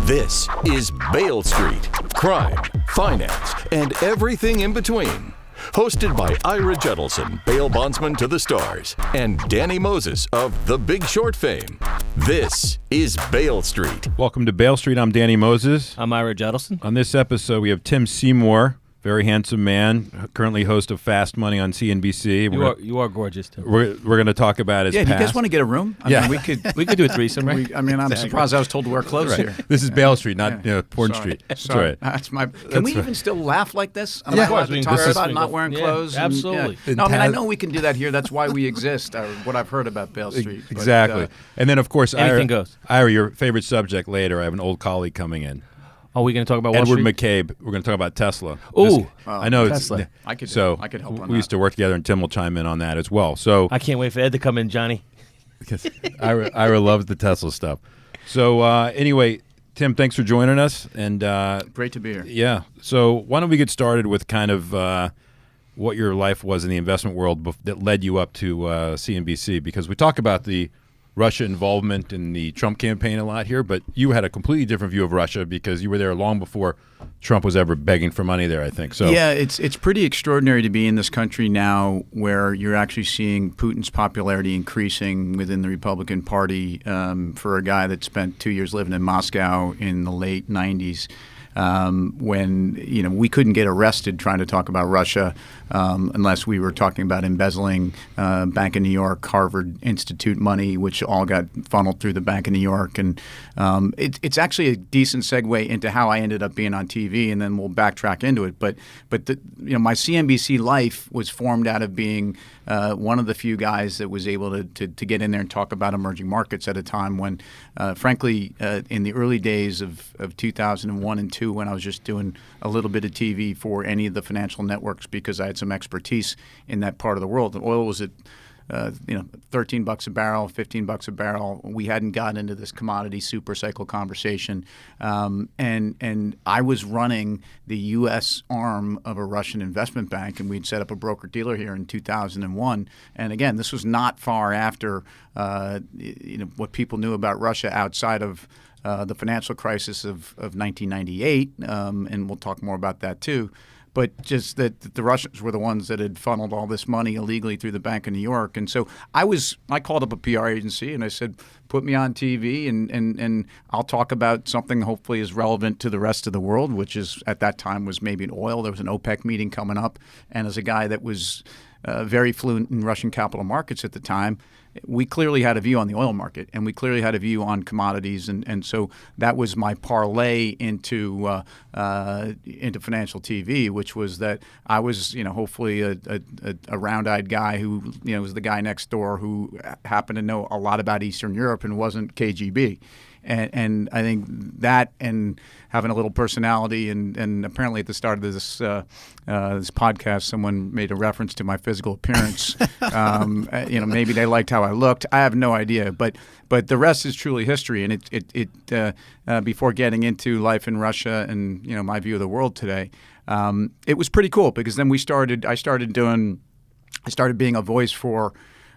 This is Bail Street. Crime, finance, and everything in between. Hosted by Ira Judelson, bail bondsman to the stars, and Danny Moses of The Big Short fame. This is Bail Street. Welcome to Bail Street. I'm Danny Moses. I'm Ira Judelson. On this episode, we have Tim Seymour, very handsome man, currently host of Fast Money on CNBC. You are gorgeous, Tim. We're going to talk about his past. Do you guys want to get a room? I mean, we could do a threesome, right? I'm surprised I was told to wear clothes here. This is Bail Street, not Porn Sorry. Street. That's Sorry. right. That's my. Can we even still laugh like this? I'm Yeah. not allowed to talk This is- about not wearing clothes. and- absolutely. No, I mean, I know we can do that here. That's why we exist. What I've heard about Bail Street. But, Exactly. And then, of course, anything goes. Ira, your favorite subject later. I have an old colleague coming in. Are we going to talk about Wall Edward Street? McCabe. We're going to talk about Tesla. Ooh. I know Tesla. it's I could help on we used to work together, and Tim will chime in on that as well. So I can't wait for Ed to come in, Johnny. because Ira loves the Tesla stuff. So anyway, Tim, thanks for joining us. And Great to be here. yeah, so why don't we get started with kind of what your life was in the investment world that led you up to CNBC? Because we talk about the Russia involvement in the Trump campaign a lot here, but you had a completely different view of Russia because you were there long before Trump was ever begging for money there, I think. So yeah, it's pretty extraordinary to be in this country now where you're actually seeing Putin's popularity increasing within the Republican Party for a guy that spent 2 years living in Moscow in the late 90s. When we couldn't get arrested trying to talk about Russia unless we were talking about embezzling Bank of New York, Harvard Institute money, which all got funneled through the Bank of New York. And it's actually a decent segue into how I ended up being on TV, and then we'll backtrack into it. But my CNBC life was formed out of being one of the few guys that was able to get in there and talk about emerging markets at a time when, frankly, in the early days of 2001 and 2, when I was just doing a little bit of TV for any of the financial networks because I had some expertise in that part of the world. And oil was at $13 a barrel, $15 a barrel. We hadn't gotten into this commodity super cycle conversation, and I was running the U.S. arm of a Russian investment bank, and we'd set up a broker dealer here in 2001. And again, this was not far after what people knew about Russia outside of the financial crisis of 1998, and we'll talk more about that too. But just that the Russians were the ones that had funneled all this money illegally through the Bank of New York. And so I called up a PR agency and I said, put me on TV and I'll talk about something hopefully as relevant to the rest of the world, which is at that time was maybe in oil. There was an OPEC meeting coming up. And as a guy that was very fluent in Russian capital markets at the time, we clearly had a view on the oil market, and we clearly had a view on commodities, and so that was my parlay into financial TV, which was that I was hopefully a round-eyed guy who was the guy next door who happened to know a lot about Eastern Europe and wasn't KGB. And I think that and having a little personality and apparently at the start of this podcast, someone made a reference to my physical appearance. Maybe they liked how I looked. I have no idea, but the rest is truly history. And it before getting into life in Russia and my view of the world today, it was pretty cool because then I started being a voice for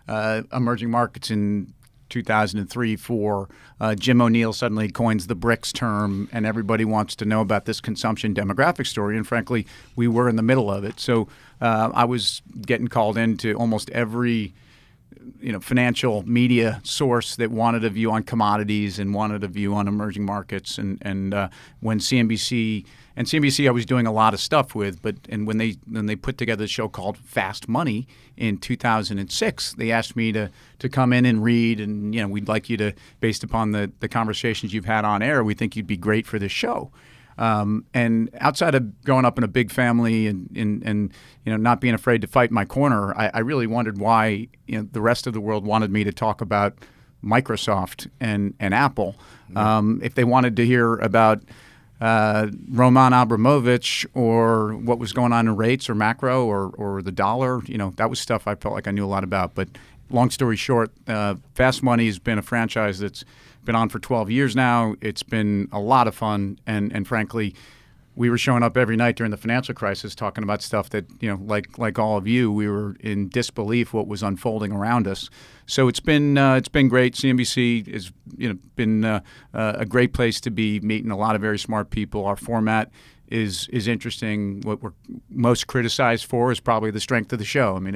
emerging markets in 2003, 4, Jim O'Neill suddenly coins the BRICS term, and everybody wants to know about this consumption demographic story. And frankly, we were in the middle of it. So I was getting called into almost every financial media source that wanted a view on commodities and wanted a view on emerging markets. And when CNBC I was doing a lot of stuff with, and when they put together a show called Fast Money in 2006, they asked me to come in and read, and we'd like you to, based upon the conversations you've had on air, we think you'd be great for this show. And outside of growing up in a big family and not being afraid to fight in my corner, I really wondered why the rest of the world wanted me to talk about Microsoft and Apple. If they wanted to hear about Roman Abramovich or what was going on in rates or macro or the dollar, that was stuff I felt like I knew a lot about. But long story short, Fast Money has been a franchise that's been on for 12 years now. It's been a lot of fun, and frankly, we were showing up every night during the financial crisis talking about stuff that, like all of you, we were in disbelief what was unfolding around us. So it's been great. CNBC has been a great place to be, meeting a lot of very smart people. Our format is interesting. What we're most criticized for is probably the strength of the show. I mean,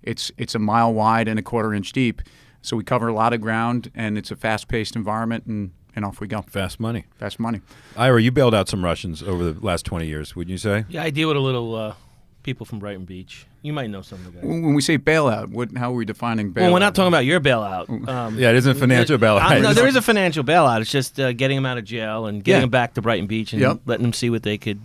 it's a mile wide and a quarter inch deep. So we cover a lot of ground, and it's a fast-paced environment, and off we go. Fast money. Fast money. Ira, you bailed out some Russians over the last 20 years, wouldn't you say? Yeah, I deal with a little people from Brighton Beach. You might know some of the guys. When we say bailout, how are we defining bailout? Well, we're not talking about your bailout. Yeah, it isn't financial bailout. No, there is a financial bailout. It's just getting them out of jail and getting them back to Brighton Beach and letting them see what they could,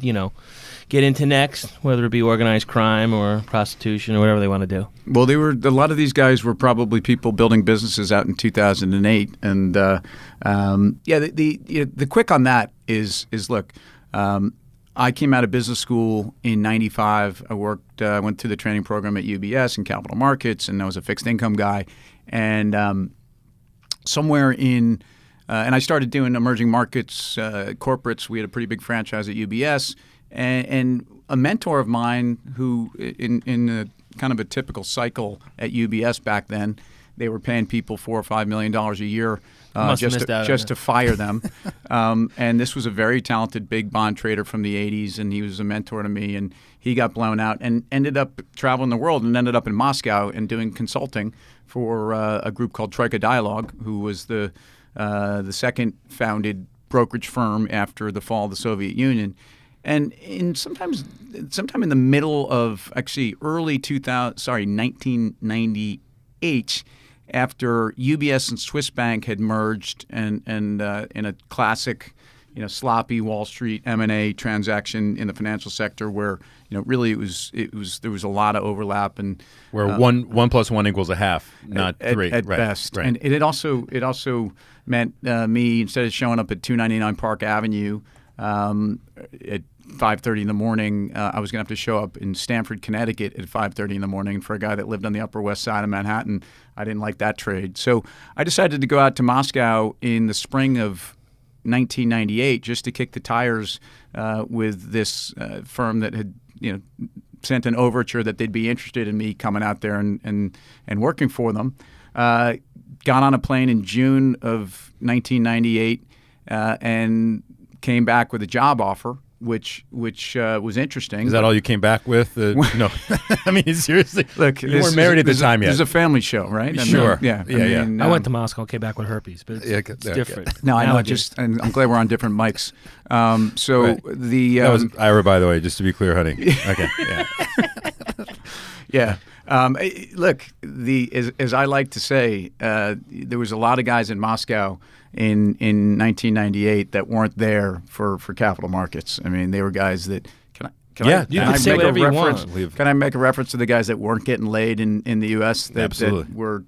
get into next, whether it be organized crime or prostitution or whatever they want to do. Well, a lot of these guys were probably people building businesses out in 2008, and the quick on that is look. I came out of business school in '95. I went through the training program at UBS in capital markets, and I was a fixed income guy. And somewhere in, and I started doing emerging markets corporates. We had a pretty big franchise at UBS, and a mentor of mine who, in a kind of a typical cycle at UBS back then, they were paying people $4 or $5 million a year. Just to fire them. And this was a very talented big bond trader from the 80s, and he was a mentor to me, and he got blown out and ended up traveling the world and ended up in Moscow and doing consulting for a group called Troika Dialogue, who was the second founded brokerage firm after the fall of the Soviet Union. And sometime in the middle of early 1998, after UBS and Swiss Bank had merged and in a classic, sloppy Wall Street M&A transaction in the financial sector, where really there was a lot of overlap, and where one plus one equals a half, not three at best. Right. And it also meant me, instead of showing up at 299 Park Avenue at 5:30 in the morning, I was going to have to show up in Stamford, Connecticut at 5:30 in the morning. For a guy that lived on the Upper West Side of Manhattan, I didn't like that trade. So I decided to go out to Moscow in the spring of 1998 just to kick the tires with this firm that had sent an overture that they'd be interested in me coming out there and working for them. Got on a plane in June of 1998 and came back with a job offer, which was interesting. Is that all you came back with? No, I mean, seriously. Look, you weren't married at the time yet. This is a family show, right? Sure. I I went to Moscow and came back with herpes, but it's different. No, I know. And I'm glad we're on different mics. That was Ira, by the way, just to be clear, honey. Okay. Yeah. Look, as I like to say, there was a lot of guys in Moscow in 1998 that weren't there for capital markets. I mean, they were guys that can I make a reference to the guys that weren't getting laid in the U.S. that were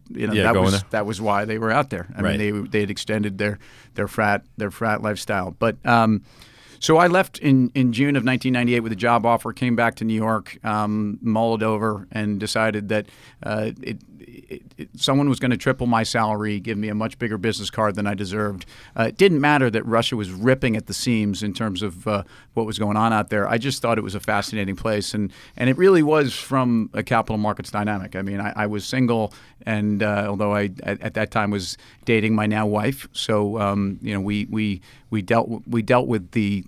that was why they were out there. I mean, they had extended their frat lifestyle, but. So I left in June of 1998 with a job offer, came back to New York, mulled over, and decided that someone was going to triple my salary, give me a much bigger business card than I deserved. It didn't matter that Russia was ripping at the seams in terms of what was going on out there. I just thought it was a fascinating place, and it really was from a capital markets dynamic. I mean, I was single, and although I at that time was dating my now wife, so we dealt with the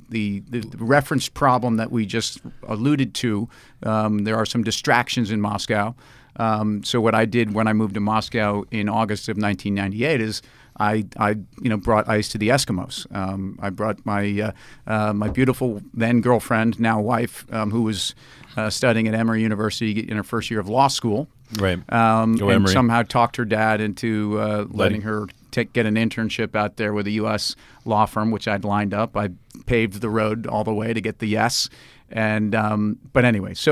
reference problem that we just alluded to. There are some distractions in Moscow. So what I did when I moved to Moscow in August of 1998 is I brought ice to the Eskimos. I brought my beautiful then girlfriend, now wife, who was studying at Emory University in her first year of law school. Right. And somehow talked her dad into letting her get an internship out there with a U.S. law firm, which I'd lined up. I paved the road all the way to get the yes. And but anyway, it's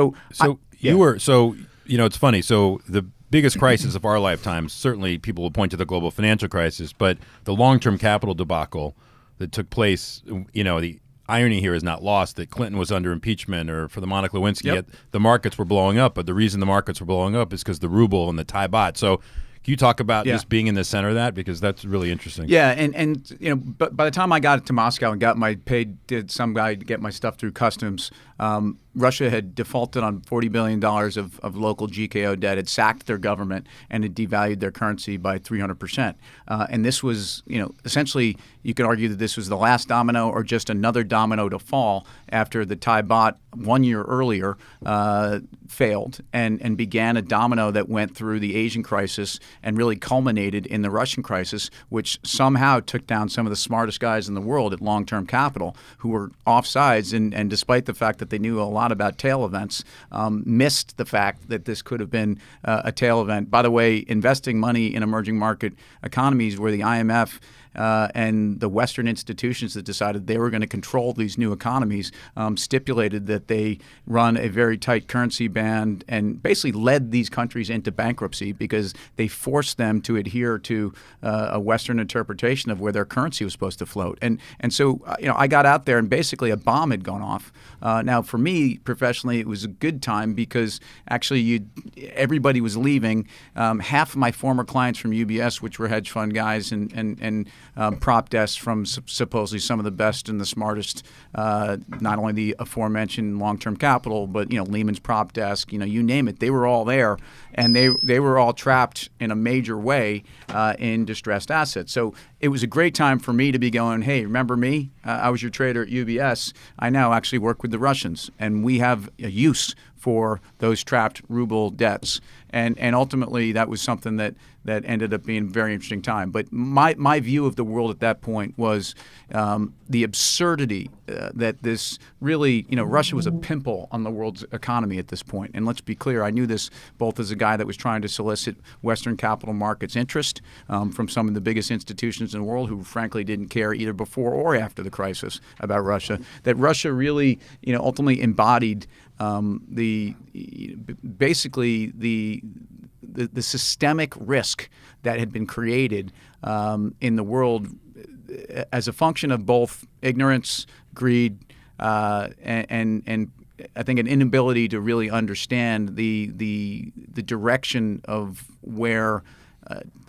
funny. So the biggest crisis of our lifetimes, certainly people will point to the global financial crisis, but the long-term capital debacle that took place, the irony here is not lost that Clinton was under impeachment, or for the Monica Lewinsky, yet the markets were blowing up. But the reason the markets were blowing up is because the ruble and the Thai baht. So Can you talk about Yeah. just being in the center of that, because that's really interesting? Yeah, and but by the time I got to Moscow and did some guy get my stuff through customs, Russia had defaulted on $40 billion of local GKO debt, had sacked their government, and had devalued their currency by 300%. And this was, essentially, you could argue that this was the last domino or just another domino to fall after the Thai baht 1 year earlier failed and began a domino that went through the Asian crisis and really culminated in the Russian crisis, which somehow took down some of the smartest guys in the world at long-term capital who were offsides and despite the fact that they knew a lot about tail events, missed the fact that this could have been a tail event. By the way, investing money in emerging market economies where the IMF and the Western institutions that decided they were going to control these new economies stipulated that they run a very tight currency band and basically led these countries into bankruptcy because they forced them to adhere to a Western interpretation of where their currency was supposed to float. And so I got out there and basically a bomb had gone off. Now, for me professionally, it was a good time because actually everybody was leaving. Half of my former clients from UBS, which were hedge fund guys and prop desks from supposedly some of the best and the smartest, not only the aforementioned long-term capital, but Lehman's prop desk, you name it, they were all there, and they were all trapped in a major way in distressed assets. So it was a great time for me to be going, hey, remember me? I was your trader at UBS. I now actually work with the Russians, and we have a use for those trapped ruble debts. And ultimately, that was something that ended up being a very interesting time. But my view of the world at that point was the absurdity that this really, Russia was a pimple on the world's economy at this point. And let's be clear, I knew this both as a guy that was trying to solicit Western capital markets interest from some of the biggest institutions in the world who frankly didn't care either before or after the crisis about Russia, that Russia really, ultimately embodied basically the systemic risk that had been created in the world as a function of both ignorance, greed, and I think an inability to really understand the direction of where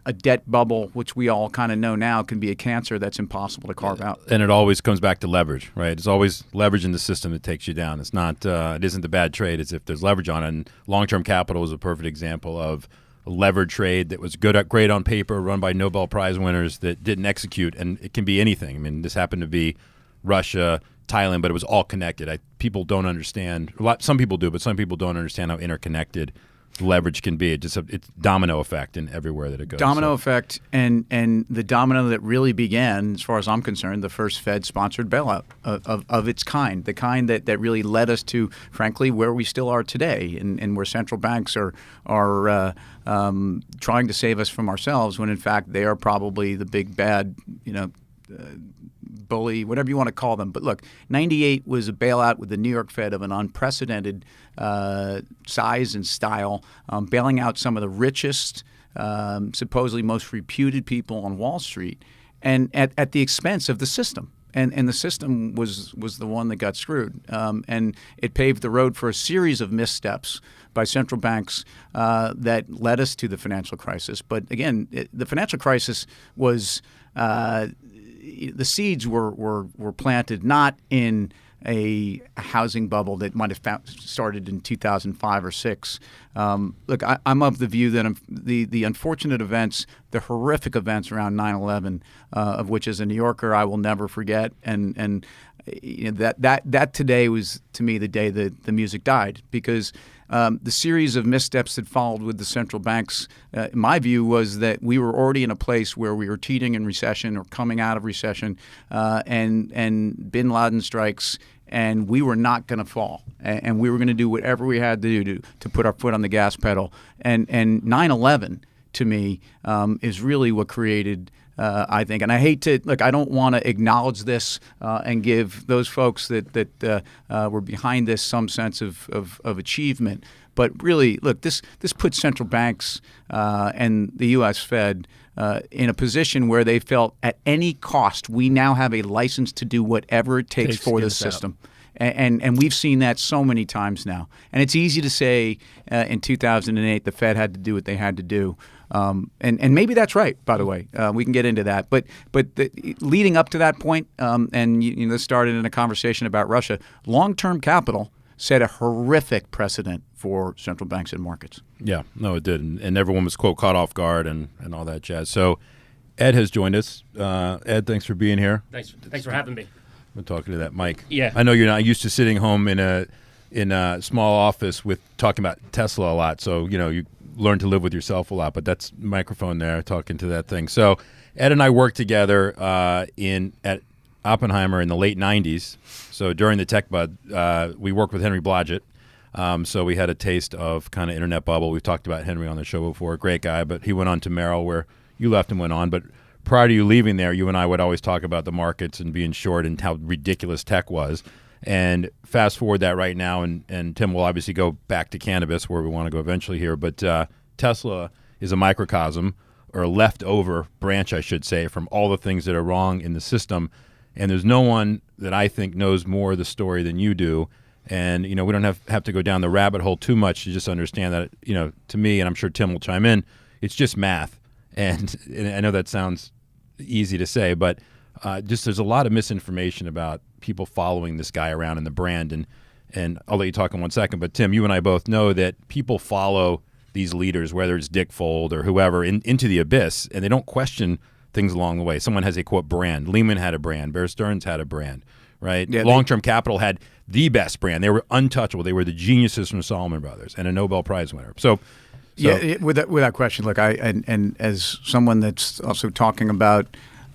a debt bubble, which we all kind of know now, can be a cancer that's impossible to carve out. And it always comes back to leverage, right? It's always leverage in the system that takes you down. It's not, it isn't the bad trade. It's if there's leverage on it. And long-term capital is a perfect example of a levered trade that was great on paper, run by Nobel Prize winners that didn't execute. And it can be anything. I mean, this happened to be Russia, Thailand, but it was all connected. People don't understand. Some people do, but some people don't understand how interconnected leverage can be. It's domino effect in everywhere that it goes. Domino effect, and the domino that really began, as far as I'm concerned, the first Fed-sponsored bailout of its kind, the kind that really led us to, frankly, where we still are today, and where central banks are trying to save us from ourselves, when in fact they are probably the big bad, bully, whatever you want to call them. But look, 98 was a bailout with the New York Fed of an unprecedented size and style, bailing out some of the richest, supposedly most reputed people on Wall Street, and at the expense of the system. And the system was the one that got screwed. And it paved the road for a series of missteps by central banks that led us to the financial crisis. But again, the financial crisis was the seeds were planted not in a housing bubble that might have started in 2005 or 6. Look, I'm of the view that the unfortunate events, the horrific events around 9/11, of which as a New Yorker I will never forget, and that today was to me the day that the music died, because the series of missteps that followed with the central banks, in my view, was that we were already in a place where we were teetering in recession or coming out of recession, and Bin Laden strikes, and we were not going to fall, and we were going to do whatever we had to do to put our foot on the gas pedal. And 9/11 to me is really what created. I think, and I hate to look. I don't want to acknowledge this and give those folks that were behind this some sense of achievement. But really, look, this puts central banks and the U.S. Fed in a position where they felt at any cost we now have a license to do whatever it takes for the system. And we've seen that so many times now. And it's easy to say in 2008 the Fed had to do what they had to do. And maybe that's right, by the way. We can get into that. But leading up to that point, and this started in a conversation about Russia, long-term capital set a horrific precedent for central banks and markets. Yeah, no, it did. And everyone was, quote, caught off guard and all that jazz. So Ed has joined us. Ed, thanks for being here. Thanks for having me. I'm talking to that mic. Yeah. I know you're not used to sitting home in a small office with talking about Tesla a lot. So, you learn to live with yourself a lot. But that's microphone there talking to that thing. So Ed and I worked together at Oppenheimer in the late 90s. So during the tech bud, we worked with Henry Blodgett. So we had a taste of kind of internet bubble. We've talked about Henry on the show before. Great guy, but he went on to Merrill where you left and went on. But prior to you leaving there, you and I would always talk about the markets and being short and how ridiculous tech was. And fast forward that right now, and Tim will obviously go back to cannabis where we want to go eventually here. But Tesla is a microcosm, or a leftover branch, I should say, from all the things that are wrong in the system. And there's no one that I think knows more of the story than you do. And, we don't have to go down the rabbit hole too much to just understand that, to me, and I'm sure Tim will chime in, it's just math. And I know that sounds easy to say, but just there's a lot of misinformation about people following this guy around in the brand. And I'll let you talk in 1 second. But, Tim, you and I both know that people follow these leaders, whether it's Dick Fold or whoever, into the abyss, and they don't question things along the way. Someone has a, quote, brand. Lehman had a brand. Bear Stearns had a brand, right? Yeah, Long-term Capital had the best brand. They were untouchable. They were the geniuses from Salomon Brothers and a Nobel Prize winner. So yeah, without question. Look, and as someone that's also talking about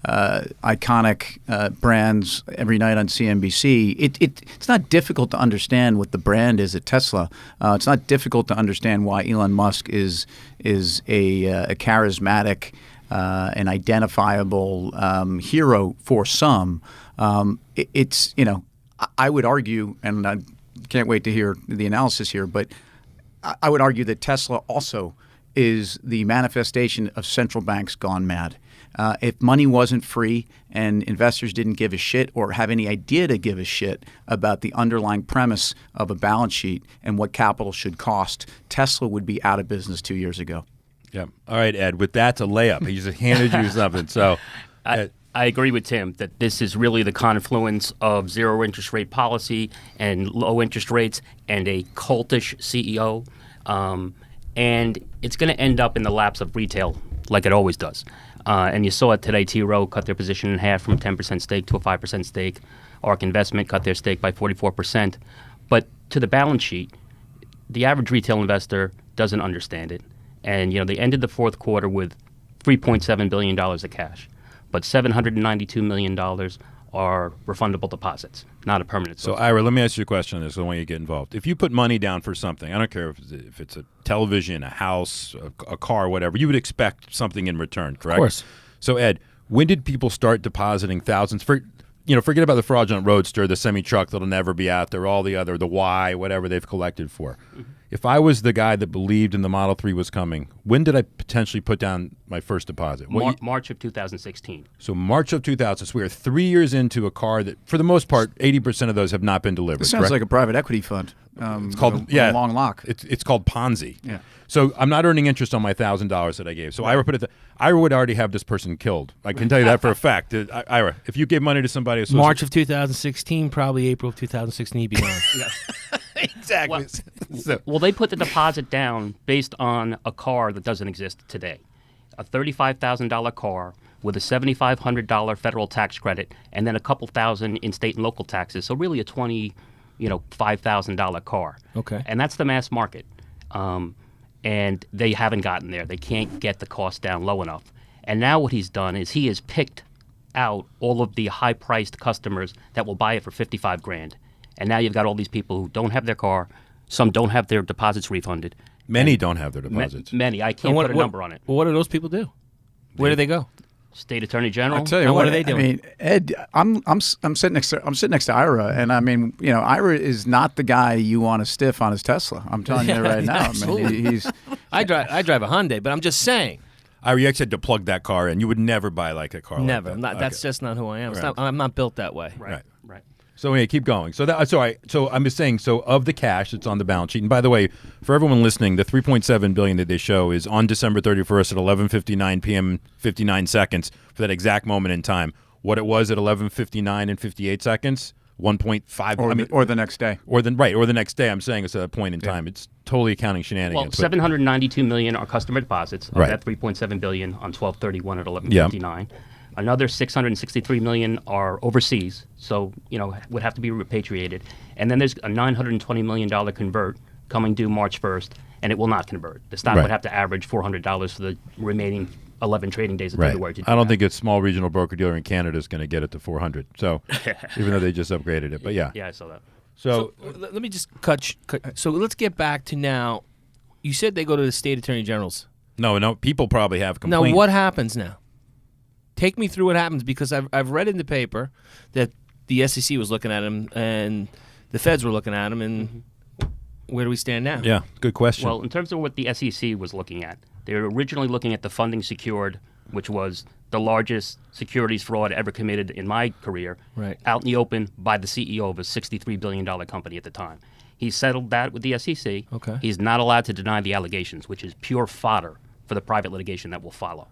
iconic brands every night on CNBC, it's not difficult to understand what the brand is at Tesla. It's not difficult to understand why Elon Musk is a charismatic an identifiable hero for some. I would argue, and I can't wait to hear the analysis here, but I would argue that Tesla also is the manifestation of central banks gone mad. If money wasn't free and investors didn't give a shit or have any idea to give a shit about the underlying premise of a balance sheet and what capital should cost, Tesla would be out of business 2 years ago. Yeah. All right, Ed. With that's a layup. He just handed you something. So, I agree with Tim that this is really the confluence of zero interest rate policy and low interest rates and a cultish CEO, and it's going to end up in the laps of retail like it always does. And you saw it today. T. Rowe cut their position in half from a 10% stake to a 5% stake. ARK Investment cut their stake by 44%. But to the balance sheet, the average retail investor doesn't understand it. And, they ended the fourth quarter with $3.7 billion of cash. But $792 million are refundable deposits, not a permanent source. So, Ira, let me ask you a question on this. I want you to get involved. If you put money down for something, I don't care if it's a television, a house, a car, whatever, you would expect something in return, correct? Of course. So, Ed, when did people start depositing thousands? Forget about the fraudulent Roadster, the semi-truck that'll never be out there, all the other, the Y, whatever they've collected for. Mm-hmm. If I was the guy that believed in the Model 3 was coming, when did I potentially put down my first deposit? March of 2016. So March of 2000. So we are 3 years into a car that, for the most part, 80% of those have not been delivered. It sounds correct? like a private equity fund. It's called a long lock. It's called Ponzi. Yeah. So I'm not earning interest on my $1,000 that I gave. So Ira Ira would already have this person killed. I can tell you that for a fact. Ira, if you gave money to somebody, March of 2016, probably April of 2016, he'd be gone. Exactly. Well, they put the deposit down based on a car that doesn't exist today, a $35,000 car with a $7,500 federal tax credit, and then a couple thousand in state and local taxes. So really a $5,000 car. Okay. And that's the mass market. And they haven't gotten there. They can't get the cost down low enough. And now what he's done is he has picked out all of the high-priced customers that will buy it for $55,000. And now you've got all these people who don't have their car. Some don't have their deposits refunded. Many don't have their deposits. Many. I can't put a number on it. Well, what do those people do? Where do they go? State Attorney General. I'll tell you what are they doing? I mean, Ed, I'm sitting next to Ira, and I mean, Ira is not the guy you want to stiff on his Tesla. I'm telling you right now. Absolutely. I mean, he's. I drive a Hyundai, but I'm just saying. Ira, you actually had to plug that car in. You would never buy like a car Never. like that. That's just not who I am. Right. I'm not built that way. Right. So anyway, keep going. So I'm just saying. So of the cash that's on the balance sheet, and by the way, for everyone listening, the $3.7 billion that they show is on December 31st at 11:59 p.m. 59 seconds for that exact moment in time. What it was at 11:59 and 58 seconds, 1.5. Or the next day. Or the next day. I'm saying it's at that point in time. It's totally accounting shenanigans. Well, $792 million are customer deposits of Right. that $3.7 billion on 12/31 at 11:59. Another $663 million are overseas, so would have to be repatriated. And then there's a $920 million convert coming due March 1st, and it will not convert. The stock Right. would have to average $400 for the remaining 11 trading days of Right. February. I don't think a small regional broker-dealer in Canada is going to get it to 400. So even though they just upgraded it. But yeah. Yeah, I saw that. So let me just cut. So let's get back to now. You said they go to the state attorney generals. no, people probably have complaints. Now, what happens now? Take me through what happens, because I've read in the paper that the SEC was looking at him and the feds were looking at him, and where do we stand now? Yeah, good question. Well, in terms of what the SEC was looking at, they were originally looking at the funding secured, which was the largest securities fraud ever committed in my career, Right. out in the open by the CEO of a $63 billion company at the time. He settled that with the SEC. Okay. He's not allowed to deny the allegations, which is pure fodder for the private litigation that will follow,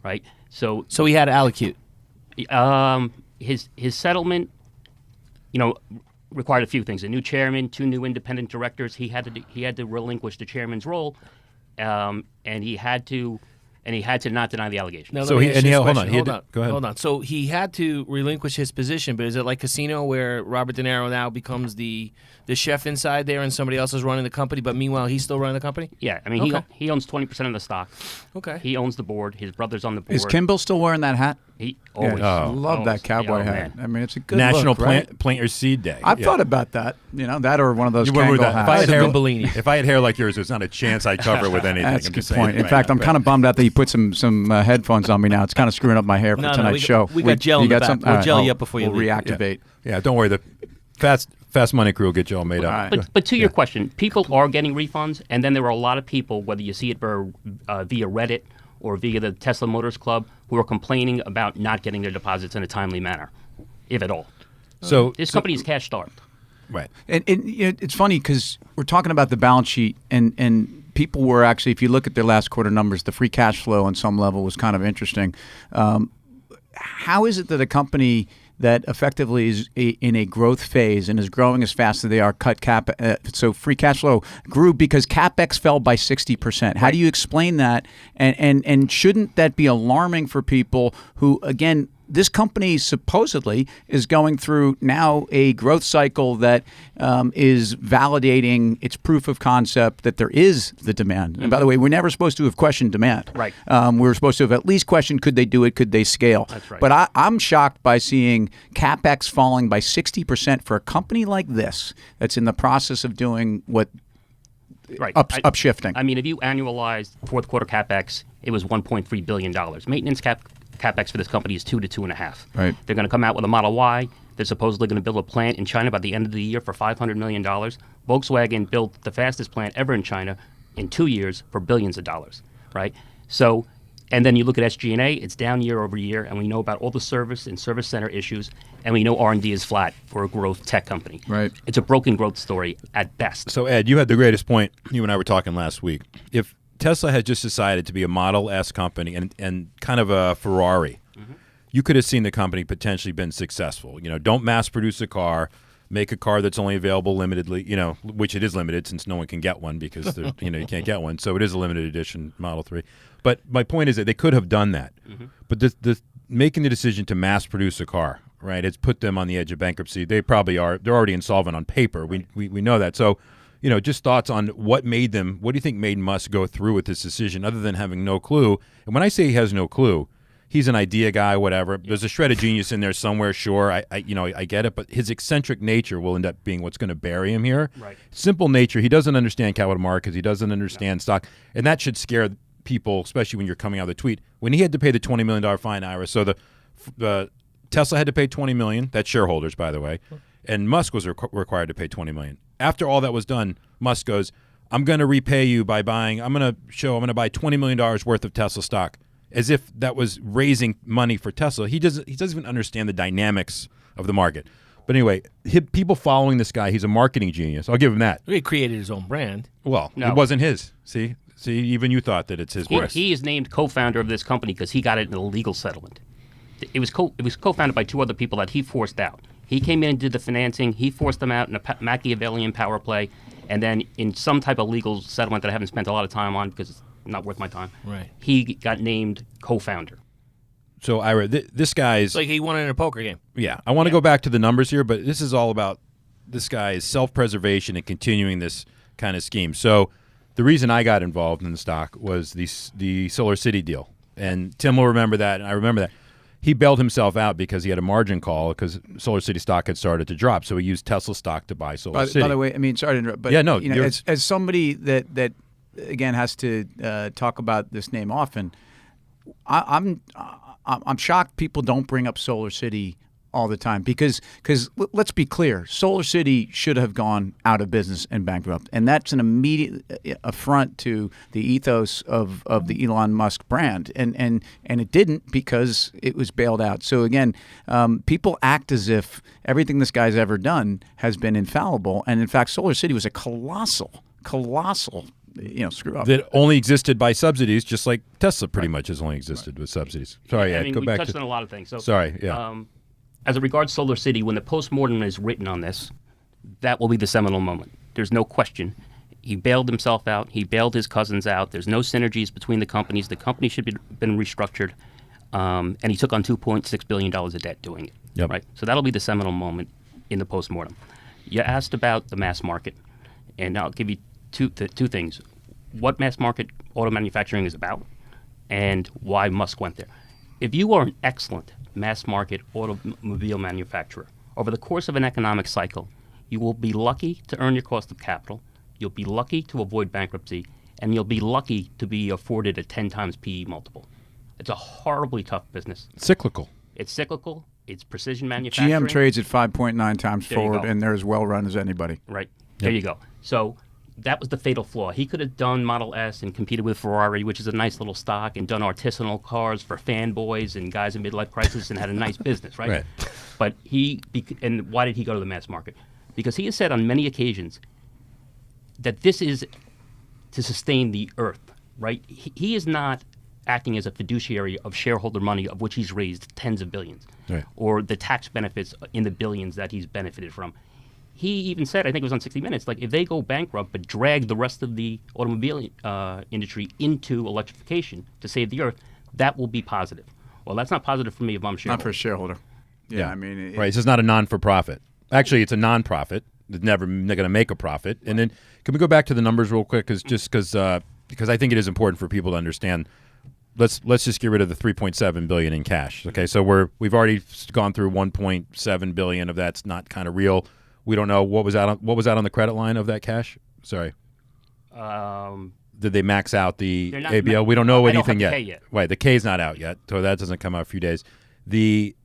right? So So he had to allocute. his settlement, required a few things: a new chairman, 2 new independent directors. He had to relinquish the chairman's role, and he had to not deny the allegation. Now, So let me he- ask and you he- this hold question. on, go ahead. Hold on. So he had to relinquish his position, but is it like Casino where Robert De Niro now becomes the chef inside there and somebody else is running the company, but meanwhile he's still running the company? Yeah, I mean, Okay. he owns 20% of the stock. Okay. He owns the board. His brother's on the board. Is Kimball still wearing that hat? He always. Love always. that cowboy Oh, hat. man. I mean, it's a good National look, right? Plant Your Seed Day. I've Yeah. thought about that. That or one of those You remember Kangol that? If I, had hats. hair, Some Bellini. if I had hair like yours, there's not a chance I'd cover it with anything. That's a I'm good just saying point. In right fact, now. I'm kind of bummed out that you put some headphones on me now. It's kind of screwing up my hair for No, tonight's we show. got- we got gel in the got back. something? We'll All right, gel you up before you we'll leave. reactivate. Yeah, don't worry. The Fast Money crew will get you all made up. All right. But to your question, people are getting refunds, and then there are a lot of people, whether you see it via Reddit or via the Tesla Motors Club, who are complaining about not getting their deposits in a timely manner, if at all. So This company is cash starved. right. And it's funny because we're talking about the balance sheet, and people were actually, if you look at their last quarter numbers, the free cash flow on some level was kind of interesting. How is it that a company that effectively is in a growth phase and is growing as fast as they are cut so free cash flow grew because CapEx fell by 60%? How do you explain that? And shouldn't that be alarming for people who, again, this company supposedly is going through now a growth cycle that is validating its proof of concept that there is the demand. And by the way, we're never supposed to have questioned demand. Right. We were supposed to have at least questioned, could they do it? Could they scale? That's right. But I'm shocked by seeing CapEx falling by 60% for a company like this that's in the process of doing what Right. upshifting. I mean, if you annualize fourth quarter CapEx, it was $1.3 billion. Maintenance CapEx for this company is 2 to 2.5. Right. They're going to come out with a Model Y. They're supposedly going to build a plant in China by the end of the year for $500 million. Volkswagen built the fastest plant ever in China in 2 years for billions of dollars, right? So, and then you look at SG&A, it's down year over year, and we know about all the service and service center issues, and we know R&D is flat for a growth tech company. Right. It's a broken growth story at best. So Ed, you had the greatest point. You and I were talking last week. If Tesla had just decided to be a Model S company and kind of a Ferrari, you could have seen the company potentially been successful. Don't mass produce a car, make a car that's only available limitedly, which it is limited since no one can get one because you can't get one. So it is a limited edition Model 3. But my point is that they could have done that. But this making the decision to mass produce a car, right, it's put them on the edge of bankruptcy. They probably are. They're already insolvent on paper. We know that. So just thoughts on what do you think made Musk go through with this decision other than having no clue? And when I say he has no clue, he's an idea guy, whatever. There's a shred of genius in there somewhere, sure. I get it, but his eccentric nature will end up being what's going to bury him here. Right. Simple nature. He doesn't understand capital markets. He doesn't understand stock. And that should scare people, especially when you're coming out with a tweet. When he had to pay the $20 million fine, Ira, so the Tesla had to pay $20 million. That's shareholders, by the way. And Musk was required to pay $20 million. After all that was done, Musk goes, I'm going to repay you by buying, I'm going to buy $20 million worth of Tesla stock, as if that was raising money for Tesla. He doesn't even understand the dynamics of the market. But anyway, people following this guy, he's a marketing genius. I'll give him that. He created his own brand. Well, No. it wasn't his. See, even you thought that it's his brand. He is named co-founder of this company because he got it in a legal settlement. It was co-founded by 2 other people that he forced out. He came in and did the financing. He forced them out in a Machiavellian power play, and then in some type of legal settlement that I haven't spent a lot of time on because it's not worth my time. Right. He got named co-founder. So, Ira, this guy's... It's like he won it in a poker game. Yeah, I want to go back to the numbers here, but this is all about this guy's self-preservation and continuing this kind of scheme. So the reason I got involved in the stock was the Solar City deal. And Tim will remember that, and I remember that. He bailed himself out because he had a margin call because Solar City stock had started to drop. So he used Tesla stock to buy Solar City. By the way, I mean, sorry to interrupt, but Yeah, no, you know, as somebody that again has to talk about this name often, I'm shocked people don't bring up Solar City all the time because let's be clear, Solar City should have gone out of business and bankrupt, and that's an immediate affront to the ethos of the Elon Musk brand, and it didn't because it was bailed out. So again, people act as if everything this guy's ever done has been infallible, and in fact, Solar City was a colossal screw up. That only existed by subsidies, just like Tesla pretty much has only existed with subsidies. Sorry, Ed, go we back touched to... on a lot of things. So, Sorry, yeah. As it regards Solar City, when the postmortem is written on this, that will be the seminal moment. There's no question. He bailed himself out. He bailed his cousins out. There's no synergies between the companies. The company should have been restructured. And he took on $2.6 billion of debt doing it. Yep. Right? So that'll be the seminal moment in the postmortem. You asked about the mass market, and I'll give you two things. What mass market auto manufacturing is about and why Musk went there. If you are an excellent mass market automobile manufacturer, over the course of an economic cycle, you will be lucky to earn your cost of capital, you'll be lucky to avoid bankruptcy, and you'll be lucky to be afforded a 10 times PE multiple. It's a horribly tough business. Cyclical. It's cyclical. It's precision manufacturing. GM trades at 5.9 times There you forward, go. and they're as well run as anybody. Right. There you go. So that was the fatal flaw. He could have done Model S and competed with Ferrari, which is a nice little stock, and done artisanal cars for fanboys and guys in midlife crisis and had a nice business, right? Right. But and why did he go to the mass market? Because he has said on many occasions that this is to sustain the earth, right? He is not acting as a fiduciary of shareholder money of which he's raised tens of billions, Right. or the tax benefits in the billions that he's benefited from. He even said, I think it was on 60 Minutes, like if they go bankrupt but drag the rest of the automobile industry into electrification to save the earth, that will be positive. Well, that's not positive for me if I'm sure. Not for a shareholder. Yeah, I mean, Right, this is not a non-for-profit. Actually, it's a non-profit. They're never going to make a profit. And then can we go back to the numbers real quick? Because I think it is important for people to understand. Let's just get rid of the $3.7 billion in cash. Okay, so we've already gone through $1.7 billion of that's not kind of real. We don't know what was out on the credit line of that cash. Sorry. Did they max out the ABL? We don't know anything yet. yet. Right, the K's not out yet, so that doesn't come out a few days. The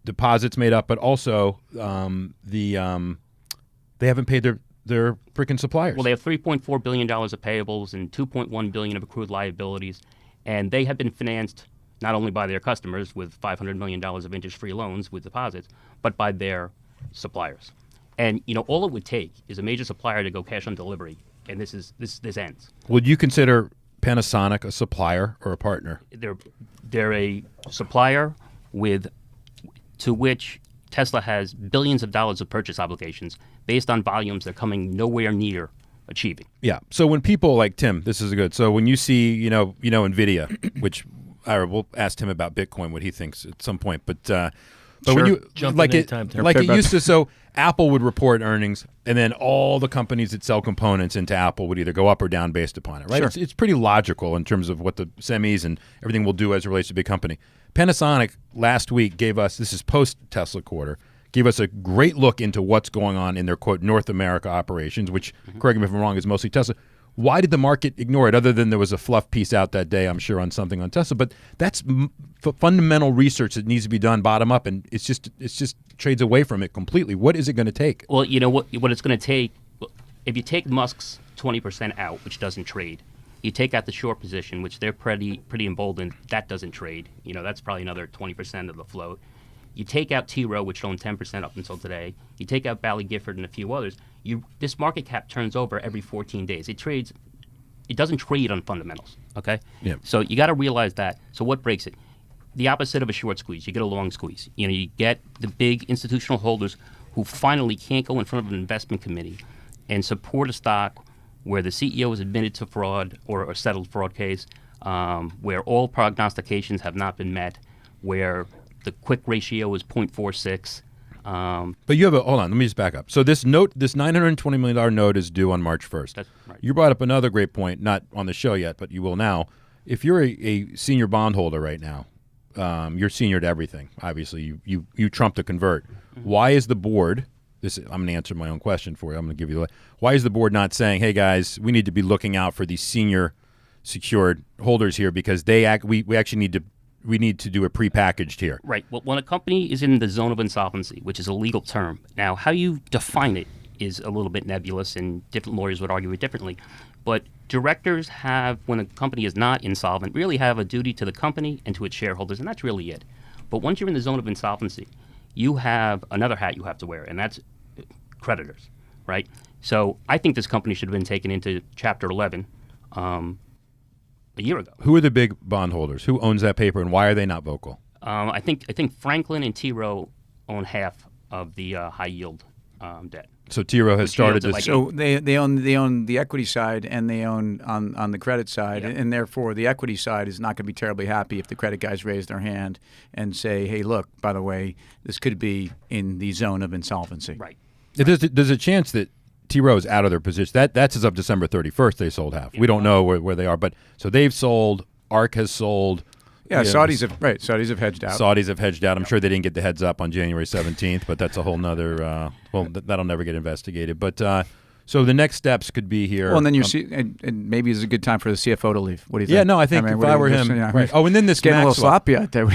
deposits made up, but also they haven't paid their freaking suppliers. Well, they have $3.4 billion of payables and $2.1 billion of accrued liabilities, and they have been financed not only by their customers with $500 million of interest-free loans with deposits, but by their suppliers. And all it would take is a major supplier to go cash on delivery, and this ends. Would you consider Panasonic a supplier or a partner? They're a supplier to which Tesla has billions of dollars of purchase obligations based on volumes they're coming nowhere near achieving. Yeah. So when people like Tim, this is good. So when you see, NVIDIA, which we'll ask Tim about Bitcoin, what he thinks at some point, but Sure. when you Jump like in it, anytime, Tim. like it used to, so Apple would report earnings, and then all the companies that sell components into Apple would either go up or down based upon it, right? Sure. It's pretty logical in terms of what the semis and everything will do as it relates to big company. Panasonic last week gave us, this is post-Tesla quarter, gave us a great look into what's going on in their, quote, North America operations, which, correct me if I'm wrong, is mostly Tesla. Why did the market ignore it, other than there was a fluff piece out that day, I'm sure, on something on Tesla? But that's fundamental research that needs to be done bottom up, and it's just trades away from it completely. What is it going to take? Well, you know what it's going to take, if you take Musk's 20% out, which doesn't trade, you take out the short position, which they're pretty emboldened, that doesn't trade. That's probably another 20% of the float. You take out T. Rowe, which owned 10% up until today. You take out Bally Gifford and a few others. This market cap turns over every 14 days. It doesn't trade on fundamentals, okay? Yeah. So you got to realize that. So what breaks it? The opposite of a short squeeze. You get a long squeeze. You get the big institutional holders who finally can't go in front of an investment committee and support a stock where the CEO is admitted to fraud or a settled fraud case, where all prognostications have not been met, where the quick ratio is 0.46. But you have hold on, let me just back up. So this $920 million note is due on March 1st. That's right. You brought up another great point, not on the show yet, but you will now. If you're a senior bondholder right now, you're senior to everything. Obviously, you trump the convert. Mm-hmm. Why is the board, I'm going to answer my own question for you. I'm going to give you why is the board not saying, hey, guys, we need to be looking out for these senior secured holders here because we actually need to do a prepackaged here. Right. Well, when a company is in the zone of insolvency, which is a legal term, now how you define it is a little bit nebulous, and different lawyers would argue it differently. But directors have, when a company is not insolvent, really have a duty to the company and to its shareholders, and that's really it. But once you're in the zone of insolvency, you have another hat you have to wear, and that's creditors, right? So I think this company should have been taken into Chapter 11 a year ago. Who are the big bondholders? Who owns that paper, and why are they not vocal? I think Franklin and T. Rowe own half of the high yield debt. So T. Rowe has started this. Like so they own the equity side and they own on the credit side, Yep. and therefore the equity side is not going to be terribly happy if the credit guys raise their hand and say, hey, look, by the way, this could be in the zone of insolvency. Right. There's a chance that T. Rowe is out of their position. That's as of December 31st. They sold half. Yeah. We don't know where they are, but so they've sold. ARK has sold. Yeah, You know, Saudis have hedged out. Saudis have hedged out. I'm sure they didn't get the heads up on January 17th, but that's a whole nother. That'll never get investigated. But so the next steps could be here. Well, and then and maybe it's a good time for the CFO to leave. What do you think? Yeah, no, I think if I were him, right. Oh, and then this getting a little Maxwell, sloppy out there.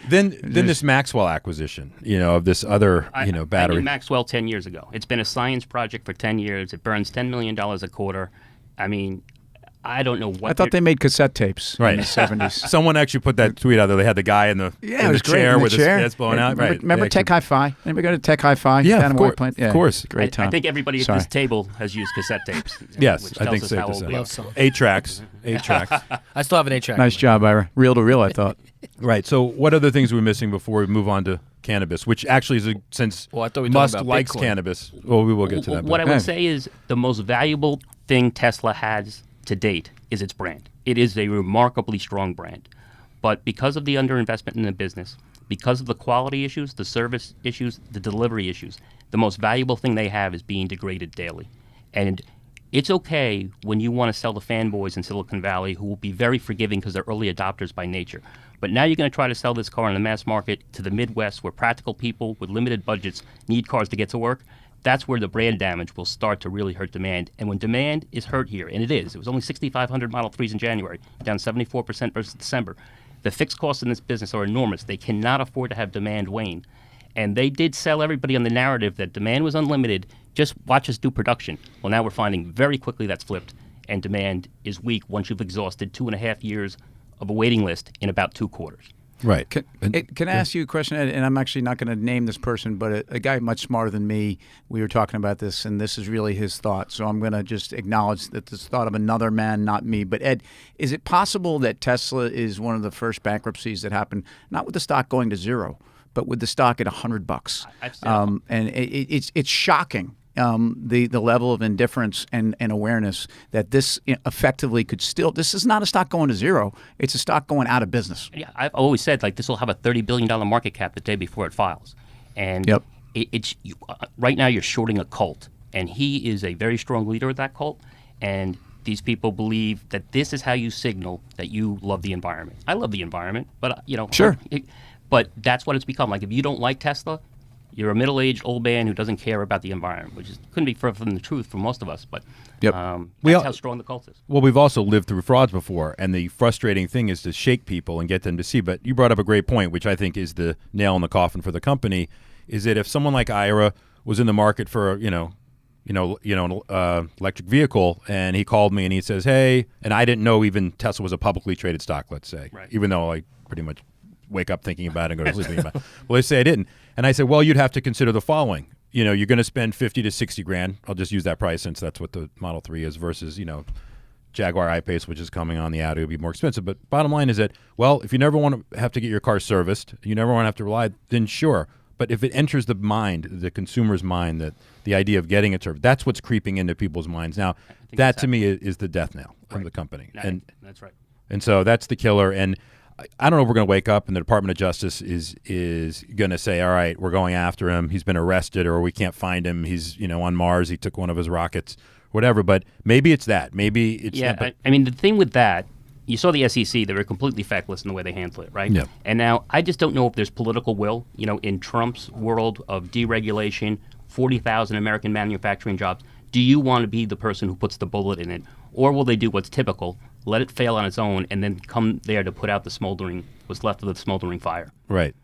then this Maxwell acquisition, of this other, battery. I knew Maxwell 10 years ago. It's been a science project for 10 years. It burns $10 million a quarter. I mean, I don't know what. I thought they made cassette tapes Right. in the 70s. Someone actually put that tweet out there. They had the guy in the chair with his head blowing out. Right. Remember Tech Hi-Fi? Anybody go to Tech Hi-Fi? Yeah, Down of in course. White Plains? Of course. Great time. I think everybody at this table has used cassette tapes. Yes, which I tells think us safe how to old say. we are. Love song. 8 tracks. 8 tracks. I still have an 8-track. Nice job, Ira. Reel to reel, I thought. Right. So what other things are we missing before we move on to cannabis, which actually is since Well, I thought we were Musk talking about likes Bitcoin. cannabis. Well, we will get to that. What I but- would say is the most valuable thing Tesla has to date is its brand. It is a remarkably strong brand. But because of the underinvestment in the business, because of the quality issues, the service issues, the delivery issues, the most valuable thing they have is being degraded daily. And it's okay when you want to sell the fanboys in Silicon Valley who will be very forgiving because they're early adopters by nature. But now you're going to try to sell this car in the mass market to the Midwest where practical people with limited budgets need cars to get to work. That's where the brand damage will start to really hurt demand. And when demand is hurt here, and it was only 6,500 Model 3s in January, down 74% versus December. The fixed costs in this business are enormous. They cannot afford to have demand wane. And they did sell everybody on the narrative that demand was unlimited. Just watch us do production. Well, now we're finding very quickly that's flipped, and demand is weak once you've exhausted 2.5 years of a waiting list in about 2 quarters. Right. Can I ask you a question, Ed? And I'm actually not going to name this person, but a guy much smarter than me, we were talking about this, and this is really his thought. So I'm going to just acknowledge that this thought of another man, not me. But Ed, is it possible that Tesla is one of the first bankruptcies that happened, not with the stock going to zero, but with the stock at $100? I've seen And it's shocking. The level of indifference and awareness that this effectively could still. This is not a stock going to zero. It's a stock going out of business. Yeah, I've always said this will have a $30 billion market cap the day before it files, and Yep. Right now you're shorting a cult, and he is a very strong leader of that cult, and these people believe that this is how you signal that you love the environment. I love the environment, but Sure. But that's what it's become. Like if you don't like Tesla, you're a middle-aged old man who doesn't care about the environment, which couldn't be further from the truth for most of us. But Yep. that's how strong the cult is. Well, we've also lived through frauds before, and the frustrating thing is to shake people and get them to see. But you brought up a great point, which I think is the nail in the coffin for the company, is that if someone like Ira was in the market for an electric vehicle, and he called me and he says, "Hey," and I didn't know even Tesla was a publicly traded stock, let's say, Right. even though I pretty much wake up thinking about it and go to sleep thinking about it. Well, they say I didn't. And I said, well, you'd have to consider the following. You know, you're going to spend 50 to 60 grand. I'll just use that price since that's what the Model 3 is versus, you know, Jaguar I-Pace, which is coming on the out. It would be more expensive. But bottom line is that, well, if you never want to have to get your car serviced, you never want to have to rely, then sure. But if it enters the mind, the consumer's mind, that the idea of getting it served, that's what's creeping into people's minds. Now, that to me is the death knell of the company. And that's right. And so that's the killer. And I don't know if we're going to wake up and the Department of Justice is going to say, all right, we're going after him. He's been arrested, or we can't find him. He's, you know, on Mars. He took one of his rockets, whatever. But maybe it's that. Maybe it's that. I mean, the thing with that, you saw the SEC, they were completely feckless in the way they handle it, right? Yeah. And now I just don't know if there's political will, you know, in Trump's world of deregulation, 40,000 American manufacturing jobs. Do you want to be the person who puts the bullet in it? Or will they do what's typical, let it fail on its own, and then come there to put out what's left of the smoldering fire? Right.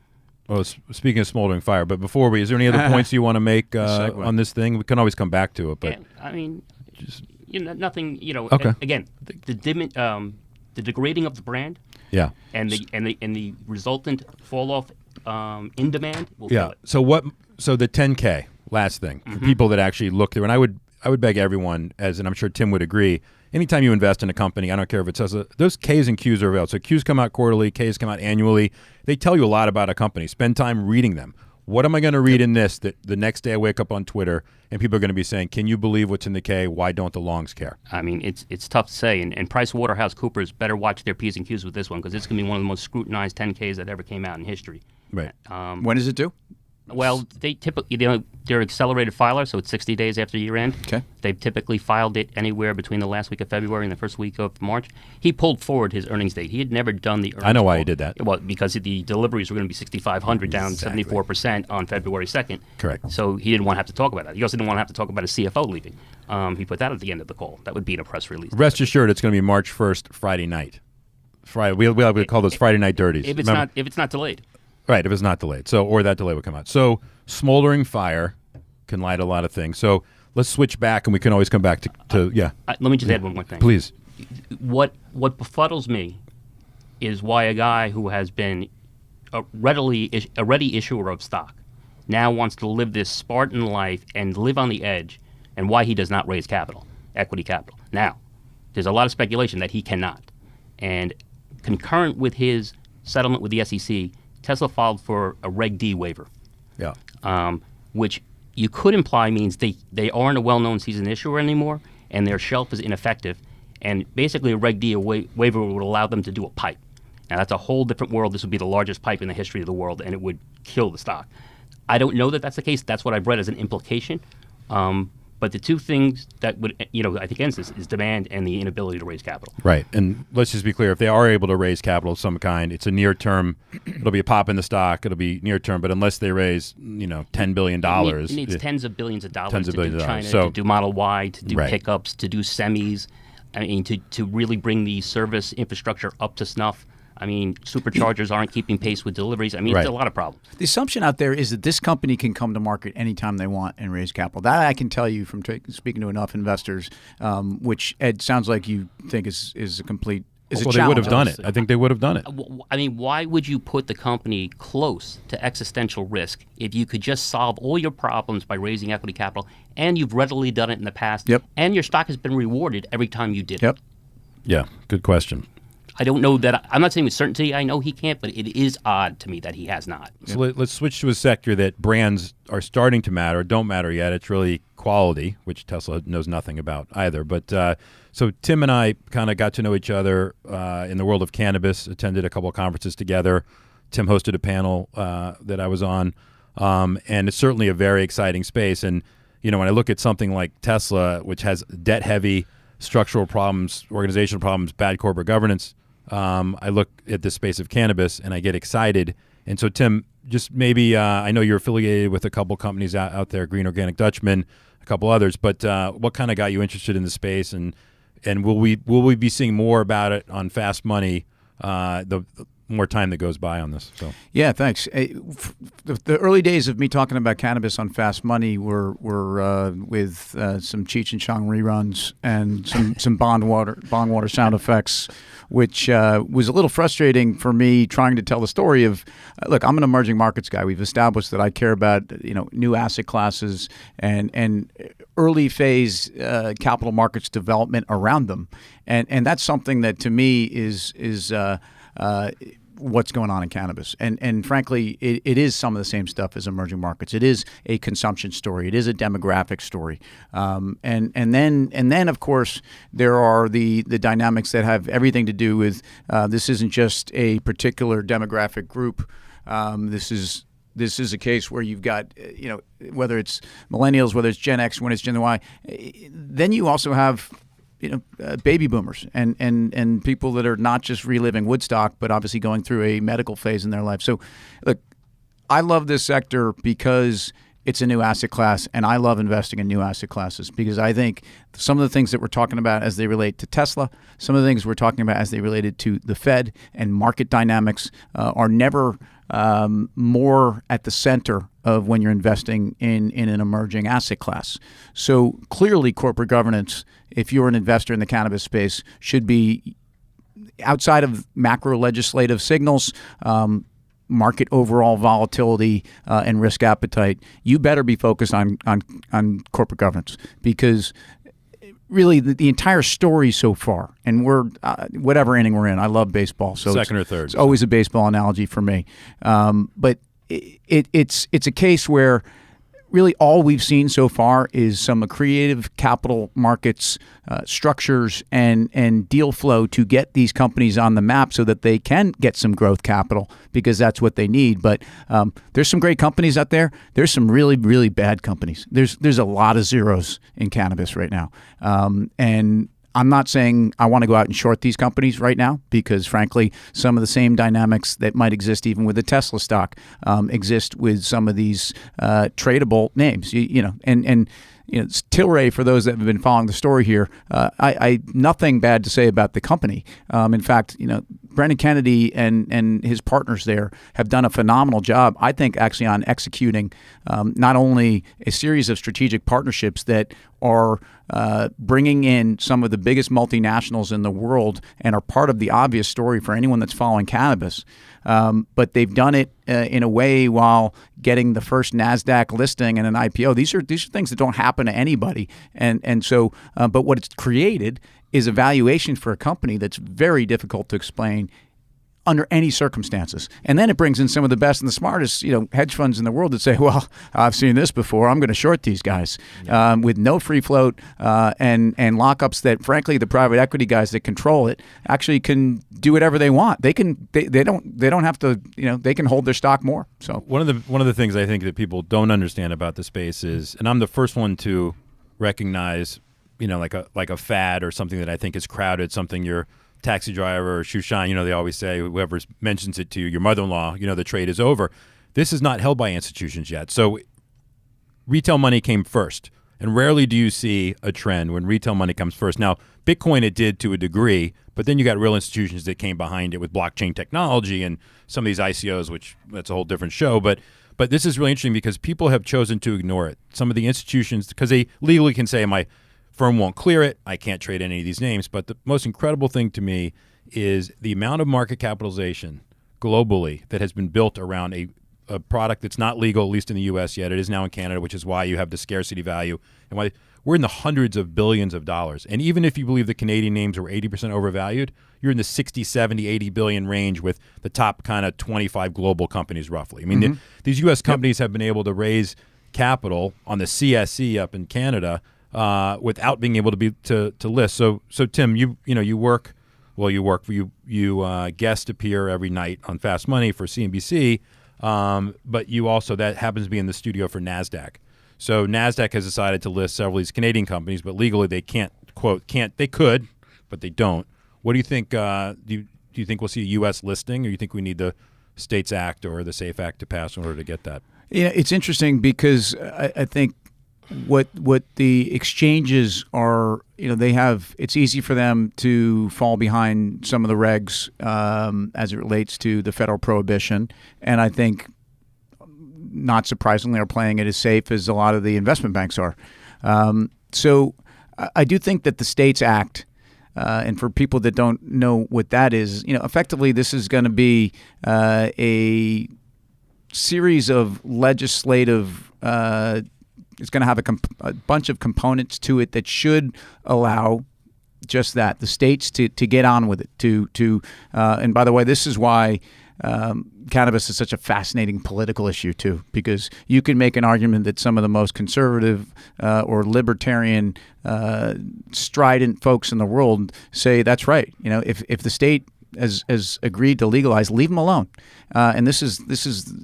Well, speaking of smoldering fire, but before is there any other points you want to make on this thing? We can always come back to it. But yeah, I mean, just, you know, nothing. You know, okay. Again, the degrading of the brand, yeah, and the resultant fall off in demand will kill it. So the 10K last thing for people that actually look through, and I would beg everyone, and I'm sure Tim would agree. Anytime you invest in a company, I don't care if it says those Ks and Qs are available. So Qs come out quarterly, Ks come out annually. They tell you a lot about a company. Spend time reading them. What am I going to read in this that the next day I wake up on Twitter and people are going to be saying, can you believe what's in the K? Why don't the longs care? I mean, it's tough to say. And PricewaterhouseCoopers better watch their Ps and Qs with this one, because it's going to be one of the most scrutinized 10Ks that ever came out in history. Right. When does it due? Well, they typically, they're accelerated filer, so it's 60 days after year end. Okay. They've typically filed it anywhere between the last week of February and the first week of March. He pulled forward his earnings date. He had never done the earnings. I know why he did that. Well, because the deliveries were going to be 6,500, down 74% on February 2nd. Correct. So he didn't want to have to talk about that. He also didn't want to have to talk about his CFO leaving. He put that at the end of the call. That would be in a press release. Rest assured, it's going to be March 1st, Friday night. We'll call those Friday night dirties. If it's not delayed. Right, if it's not delayed. So, or that delay would come out. So, smoldering fire can light a lot of things. So, let's switch back, and we can always come back to let me just add one more thing. Please. What befuddles me is why a guy who has been a ready issuer of stock now wants to live this Spartan life and live on the edge, and why he does not raise equity capital. Now, there's a lot of speculation that he cannot. And concurrent with his settlement with the SEC, Tesla filed for a Reg D waiver, which you could imply means they aren't a well-known seasoned issuer anymore, and their shelf is ineffective. And basically, a Reg D waiver would allow them to do a pipe. Now, that's a whole different world. This would be the largest pipe in the history of the world, and it would kill the stock. I don't know that that's the case. That's what I've read as an implication. But the two things that would, I think against this is demand and the inability to raise capital. Right. And let's just be clear. If they are able to raise capital of some kind, it's a near term. It'll be a pop in the stock. It'll be near term. But unless they raise, $10 billion. It needs tens of billions of dollars to do China, to do Model Y, to do pickups, to do semis. I mean, to really bring the service infrastructure up to snuff. I mean, superchargers aren't keeping pace with deliveries. I mean, It's a lot of problems. The assumption out there is that this company can come to market anytime they want and raise capital. That I can tell you from speaking to enough investors, which, Ed, sounds like you think is a complete is a challenge. Well, they would have done it. I think they would have done it. I mean, why would you put the company close to existential risk if you could just solve all your problems by raising equity capital, and you've readily done it in the past, and your stock has been rewarded every time you did it? Yeah, good question. I don't know that. I'm not saying with certainty I know he can't, but it is odd to me that he has not. So let's switch to a sector that brands are starting to matter, don't matter yet. It's really quality, which Tesla knows nothing about either. But so Tim and I kind of got to know each other in the world of cannabis, attended a couple of conferences together. Tim hosted a panel that I was on, and it's certainly a very exciting space. And, when I look at something like Tesla, which has debt-heavy structural problems, organizational problems, bad corporate governance, I look at this space of cannabis and I get excited. And so, Tim, just maybe I know you're affiliated with a couple companies out there, Green Organic Dutchman, a couple others. But what kind of got you interested in the space? And will we be seeing more about it on Fast Money? The more time that goes by on this. So yeah, thanks. The early days of me talking about cannabis on Fast Money were with some Cheech and Chong reruns and some bond water sound effects, which was a little frustrating for me trying to tell the story of, look, I'm an emerging markets guy. We've established that I care about new asset classes and early phase capital markets development around them, and that's something that to me is what's going on in cannabis. And frankly, it is some of the same stuff as emerging markets. It is a consumption story. It is a demographic story. And then of course there are the dynamics that have everything to do with this isn't just a particular demographic group. This is a case where you've got, whether it's millennials, whether it's Gen X, when it's Gen Y, then you also have baby boomers and people that are not just reliving Woodstock, but obviously going through a medical phase in their life. So, look, I love this sector because it's a new asset class, and I love investing in new asset classes because I think some of the things that we're talking about as they relate to Tesla, some of the things we're talking about as they related to the Fed and market dynamics are never more at the center of when you're investing in an emerging asset class. So clearly corporate governance, if you're an investor in the cannabis space, should be outside of macro legislative signals, market overall volatility and risk appetite. You better be focused on corporate governance because really the entire story so far, and we're whatever inning we're in. I love baseball, so second or third. It's always a baseball analogy for me. But it's a case where really all we've seen so far is some creative capital markets structures and deal flow to get these companies on the map so that they can get some growth capital because that's what they need. But there's some great companies out there. There's some really, really bad companies. There's a lot of zeros in cannabis right now. And I'm not saying I want to go out and short these companies right now because, frankly, some of the same dynamics that might exist even with the Tesla stock exist with some of these tradable names. Tilray, for those that have been following the story here, I nothing bad to say about the company. In fact, Brendan Kennedy and his partners there have done a phenomenal job, I think, actually on executing not only a series of strategic partnerships that are bringing in some of the biggest multinationals in the world and are part of the obvious story for anyone that's following cannabis. But they've done it in a way while getting the first NASDAQ listing and an IPO. These are things that don't happen to anybody. And so, but what it's created is a valuation for a company that's very difficult to explain under any circumstances. And then it brings in some of the best and the smartest, hedge funds in the world that say, well, I've seen this before. I'm going to short these guys with no free float and lockups that, frankly, the private equity guys that control it actually can do whatever they want. They don't have to, they can hold their stock more. So one of the things I think that people don't understand about the space is, and I'm the first one to recognize, like a fad or something that I think is crowded, something your taxi driver or shoe shine, they always say, whoever mentions it to you, your mother-in-law, the trade is over. This is not held by institutions yet. So retail money came first. And rarely do you see a trend when retail money comes first. Now, Bitcoin it did to a degree, but then you got real institutions that came behind it with blockchain technology and some of these ICOs, which that's a whole different show. But this is really interesting because people have chosen to ignore it. Some of the institutions, because they legally can say, my firm won't clear it, I can't trade any of these names. But the most incredible thing to me is the amount of market capitalization globally that has been built around a product that's not legal, at least in the U.S. yet. It is now in Canada, which is why you have the scarcity value and why we're in the hundreds of billions of dollars. And even if you believe the Canadian names were 80% overvalued, you're in the 60, 70, 80 billion range with the top kind of 25 global companies roughly. I mean, these U.S. companies have been able to raise capital on the CSE up in Canada without being able to list. So Tim, you guest appear every night on Fast Money for CNBC, but you also, that happens to be in the studio for NASDAQ. So NASDAQ has decided to list several of these Canadian companies, but legally they can't, they could, but they don't. What do you think, do you think we'll see a U.S. listing, or do you think we need the States Act or the SAFE Act to pass in order to get that? Yeah, it's interesting because I think what the exchanges are, they have, it's easy for them to fall behind some of the regs as it relates to the federal prohibition. And I think, not surprisingly, are playing it as safe as a lot of the investment banks are. So I do think that the States Act, and for people that don't know what that is, effectively this is going to be a series of legislative, it's going to have a bunch of components to it that should allow just that, the states to get on with it. And by the way, this is why cannabis is such a fascinating political issue too, because you can make an argument that some of the most conservative or libertarian strident folks in the world say that's right. If the state has agreed to legalize, leave them alone. And this is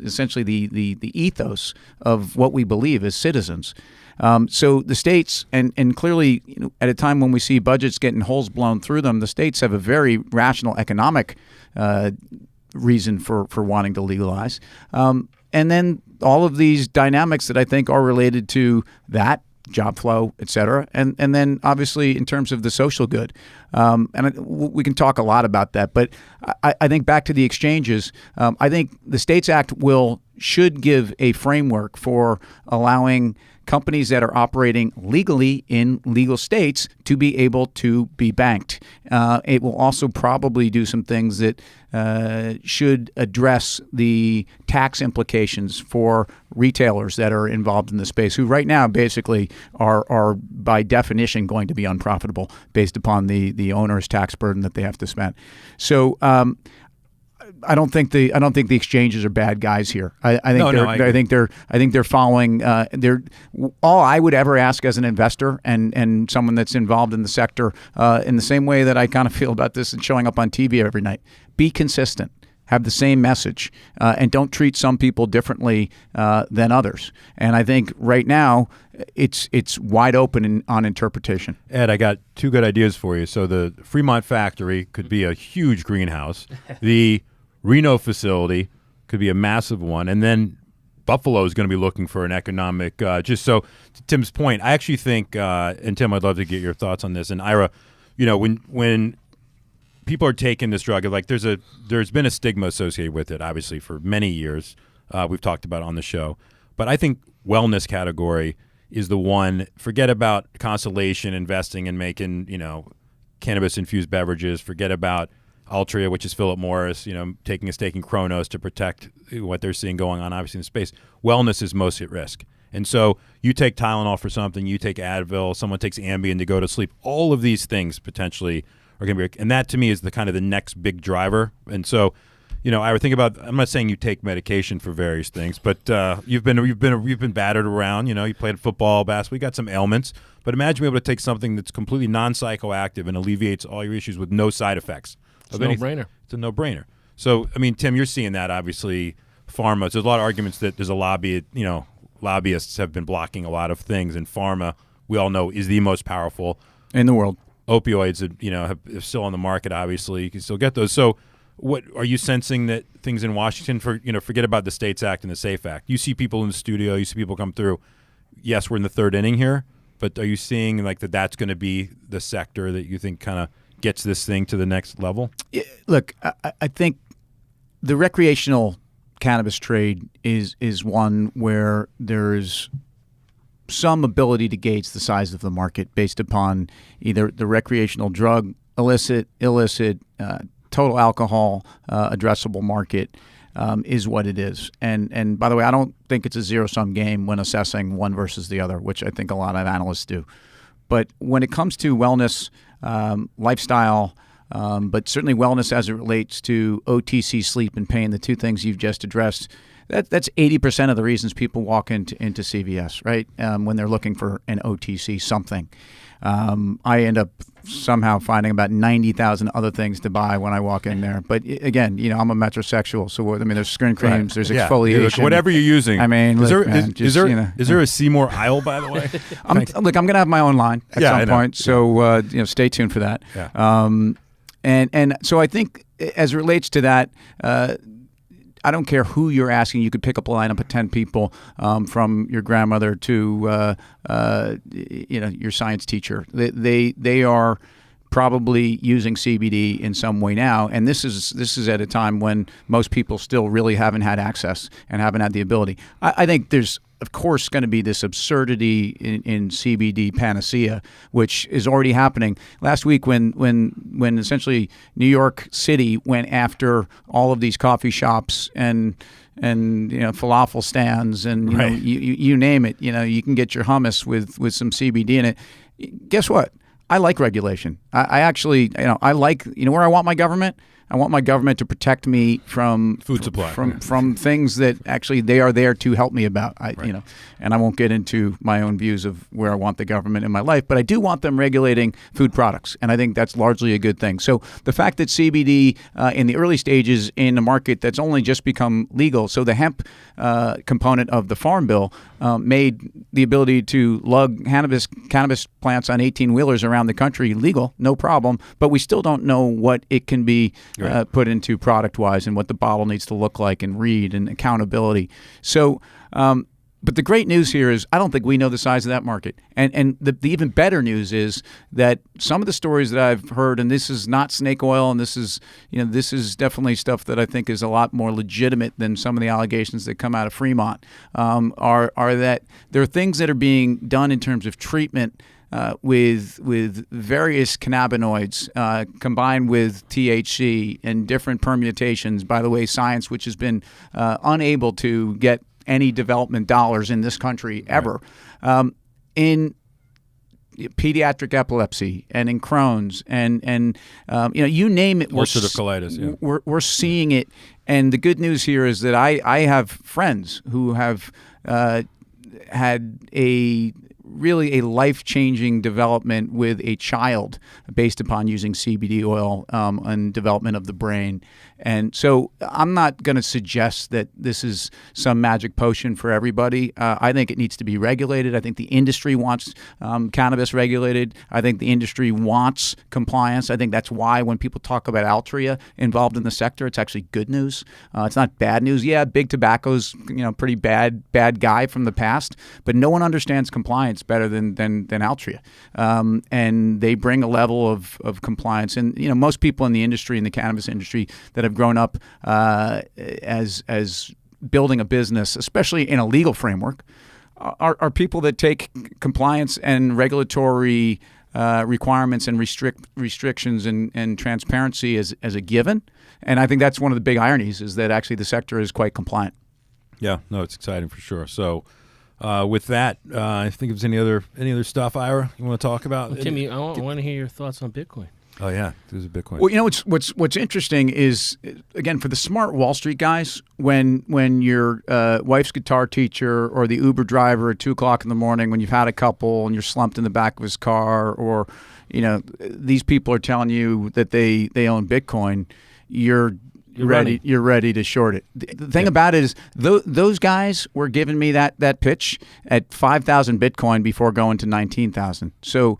essentially the ethos of what we believe as citizens. So the states, and clearly, at a time when we see budgets getting holes blown through them, the states have a very rational economic reason for wanting to legalize. And then all of these dynamics that I think are related to that, job flow, et cetera. And then obviously in terms of the social good. We can talk a lot about that. But I think back to the exchanges, I think the States Act should give a framework for allowing companies that are operating legally in legal states to be able to be banked. It will also probably do some things that should address the tax implications for retailers that are involved in the space, who right now basically are by definition going to be unprofitable based upon the owner's tax burden that they have to spend. So I don't think the exchanges are bad guys here. I think they're following. All I would ever ask as an investor and someone that's involved in the sector, in the same way that I kind of feel about this and showing up on TV every night. Be consistent. Have the same message, and don't treat some people differently than others. And I think right now it's wide open on interpretation. Ed, I got two good ideas for you. So the Fremont factory could be a huge greenhouse. The Reno facility could be a massive one, and then Buffalo is going to be looking for an economic. Just so to Tim's point, I actually think, and Tim, I'd love to get your thoughts on this. And Ira, when people are taking this drug, like there's been a stigma associated with it, obviously, for many years. We've talked about it on the show, but I think wellness category is the one. Forget about Constellation investing and making cannabis infused beverages. Forget about Altria, which is Philip Morris, taking a stake in Kronos to protect what they're seeing going on, obviously, in space. Wellness is most at risk. And so you take Tylenol for something, you take Advil, someone takes Ambien to go to sleep. All of these things potentially are going to be, and that to me is the kind of the next big driver. And so, I would think about, I'm not saying you take medication for various things, but you've been battered around, you played football, basketball, you got some ailments, but imagine being able to take something that's completely non-psychoactive and alleviates all your issues with no side effects. It's a no-brainer. It's a no-brainer. So, Tim, you're seeing that, obviously, pharma. So there's a lot of arguments that there's a lobby, lobbyists have been blocking a lot of things, and pharma, we all know, is the most powerful in the world. Opioids, are still on the market, obviously. You can still get those. So what are you sensing that things in Washington, forget about the States Act and the SAFE Act. You see people in the studio, you see people come through. Yes, we're in the third inning here, but are you seeing that's going to be the sector that you think kind of gets this thing to the next level? Look, I think the recreational cannabis trade is one where there's some ability to gauge the size of the market based upon either the recreational drug, illicit, total alcohol, addressable market is what it is. And by the way, I don't think it's a zero-sum game when assessing one versus the other, which I think a lot of analysts do. But when it comes to wellness, lifestyle, but certainly wellness as it relates to OTC, sleep, and pain, the two things you've just addressed, that's 80% of the reasons people walk into CVS, right? When they're looking for an OTC something. I end up somehow finding about 90,000 other things to buy when I walk in there. But again, I'm a metrosexual, so there's skin creams, there's exfoliation, whatever you're using. Is there a Seymour aisle, by the way? I'm going to have my own line at some point, so stay tuned for that. Yeah. And so I think as it relates to that, I don't care who you're asking. You could pick up a lineup of 10 people, from your grandmother to your science teacher. They are probably using CBD in some way now, and this is at a time when most people still really haven't had access and haven't had the ability. I think there's, of course, going to be this absurdity in CBD panacea, which is already happening. Last week, when essentially New York City went after all of these coffee shops and falafel stands and you name it, you can get your hummus with some CBD in it. Guess what? I like regulation. I actually, I like, where I want my government. I want my government to protect me from food supply, from things that actually they are there to help me about. And I won't get into my own views of where I want the government in my life, but I do want them regulating food products, and I think that's largely a good thing. So the fact that CBD in the early stages in a market that's only just become legal, so the hemp component of the Farm Bill made the ability to lug cannabis plants on 18-wheelers around the country legal, no problem, but we still don't know what it can be put into product-wise and what the bottle needs to look like and read and accountability. So, but the great news here is I don't think we know the size of that market. And the even better news is that some of the stories that I've heard, and this is not snake oil, and this is definitely stuff that I think is a lot more legitimate than some of the allegations that come out of Fremont, are that there are things that are being done in terms of treatment with various cannabinoids combined with THC and different permutations. By the way, science, which has been unable to get any development dollars in this country ever, in pediatric epilepsy and in Crohn's and you name it. Ulcerative colitis. Yeah. We're seeing it, and the good news here is that I have friends who have had really a life-changing development with a child based upon using CBD oil and development of the brain. And so I'm not going to suggest that this is some magic potion for everybody. I think it needs to be regulated. I think the industry wants cannabis regulated. I think the industry wants compliance. I think that's why when people talk about Altria involved in the sector, it's actually good news. It's not bad news. Yeah, big tobacco's pretty bad guy from the past, but no one understands compliance better than Altria. And they bring a level of compliance. And most people in the industry, in the cannabis industry, that have grown up as building a business, especially in a legal framework, are people that take compliance and regulatory requirements and restrictions and transparency as a given. And I think that's one of the big ironies, is that actually the sector is quite compliant. Yeah, no, it's exciting for sure. So with that, I think if there's any other stuff, Ira, you want to talk about? Well, Timmy, I want to hear your thoughts on Bitcoin. Oh yeah, there's a Bitcoin. Well, what's interesting is, again, for the smart Wall Street guys, when your wife's guitar teacher or the Uber driver at 2:00 in the morning, when you've had a couple and you're slumped in the back of his car, or these people are telling you that they own Bitcoin, you're ready to short it. The thing about it is those guys were giving me that pitch at 5,000 Bitcoin before going to 19,000. So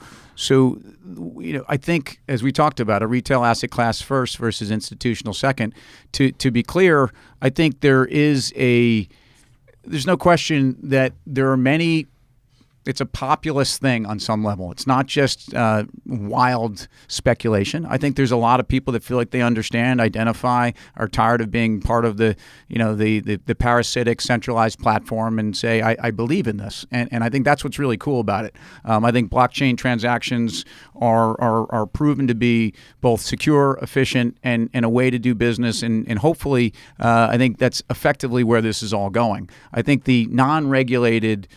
I think, as we talked about, a retail asset class first versus institutional second. To be clear, I think there's no question that there are many. It's a populist thing on some level. It's not just wild speculation. I think there's a lot of people that feel like they understand, identify, are tired of being part of the parasitic centralized platform and say, I believe in this. And I think that's what's really cool about it. I think blockchain transactions are proven to be both secure, efficient, and a way to do business. And hopefully, I think that's effectively where this is all going. I think the non-regulated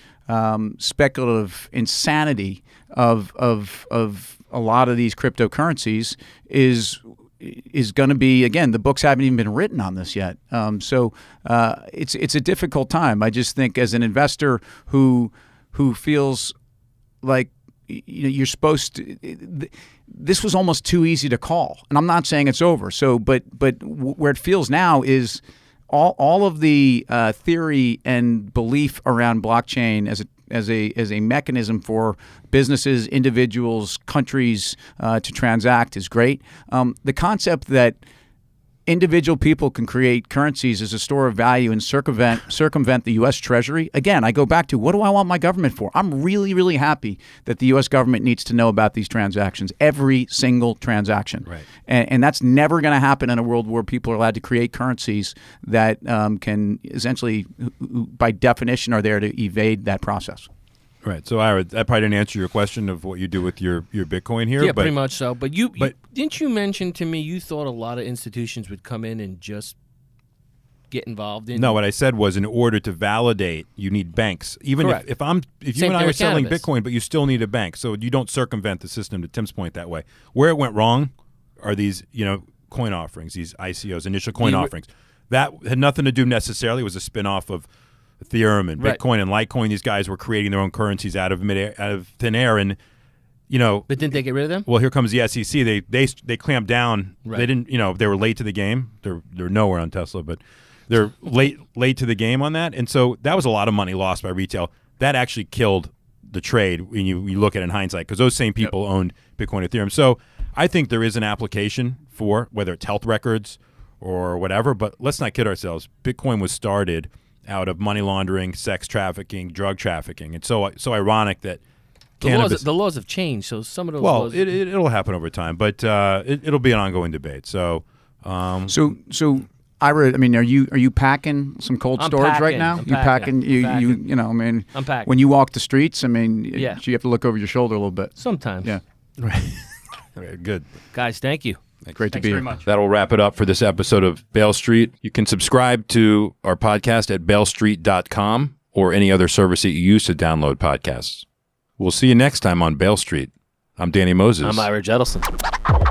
speculative insanity of a lot of these cryptocurrencies is going to be, again, the books haven't even been written on this yet. So it's a difficult time. I just think, as an investor who feels like you're supposed to, this was almost too easy to call. And I'm not saying it's over. So, but where it feels now is all of the theory and belief around blockchain as a mechanism for businesses, individuals, countries to transact is great. The concept that individual people can create currencies as a store of value and circumvent the U.S. Treasury, again, I go back to, what do I want my government for? I'm really, really happy that the U.S. government needs to know about these transactions, every single transaction. Right. And that's never going to happen in a world where people are allowed to create currencies that can essentially, by definition, are there to evade that process. Right. So, Ira, I probably didn't answer your question of what you do with your Bitcoin here. Yeah, but pretty much so. But didn't you mention to me you thought a lot of institutions would come in and just get involved in? No, what I said was, in order to validate, you need banks. Even if you Same and I thing are with selling cannabis. Bitcoin, but you still need a bank. So you don't circumvent the system, to Tim's point, that way. Where it went wrong are these, coin offerings, these ICOs, initial coin offerings. That had nothing to do necessarily. It was a spinoff of Ethereum and Bitcoin and Litecoin. These guys were creating their own currencies out of thin air, and But didn't they get rid of them? well, here comes the SEC. They clamped down. Right. They didn't. They were late to the game. They're nowhere on Tesla, but they're late to the game on that. And so that was a lot of money lost by retail. That actually killed the trade when you look at it in hindsight, because those same people owned Bitcoin, Ethereum. So I think there is an application for whether it's health records or whatever. But let's not kid ourselves. Bitcoin was started out of money laundering, sex trafficking, drug trafficking. It's so ironic that cannabis. The laws have changed, so some of those Well, laws. it'll happen over time, but it'll be an ongoing debate. So, So Ira, are you packing some cold I'm storage packing. right now? I'm You packing? packing. I'm packing. When you walk the streets, Yeah. you have to look over your shoulder a little bit. Sometimes. Yeah. right, good. Guys, thank you. Great to Thanks be very here. much. That'll wrap it up for this episode of Bale Street. You can subscribe to our podcast at balestreet.com or any other service that you use to download podcasts. We'll see you next time on Bale Street. I'm Danny Moses. I'm Ira Jettleson.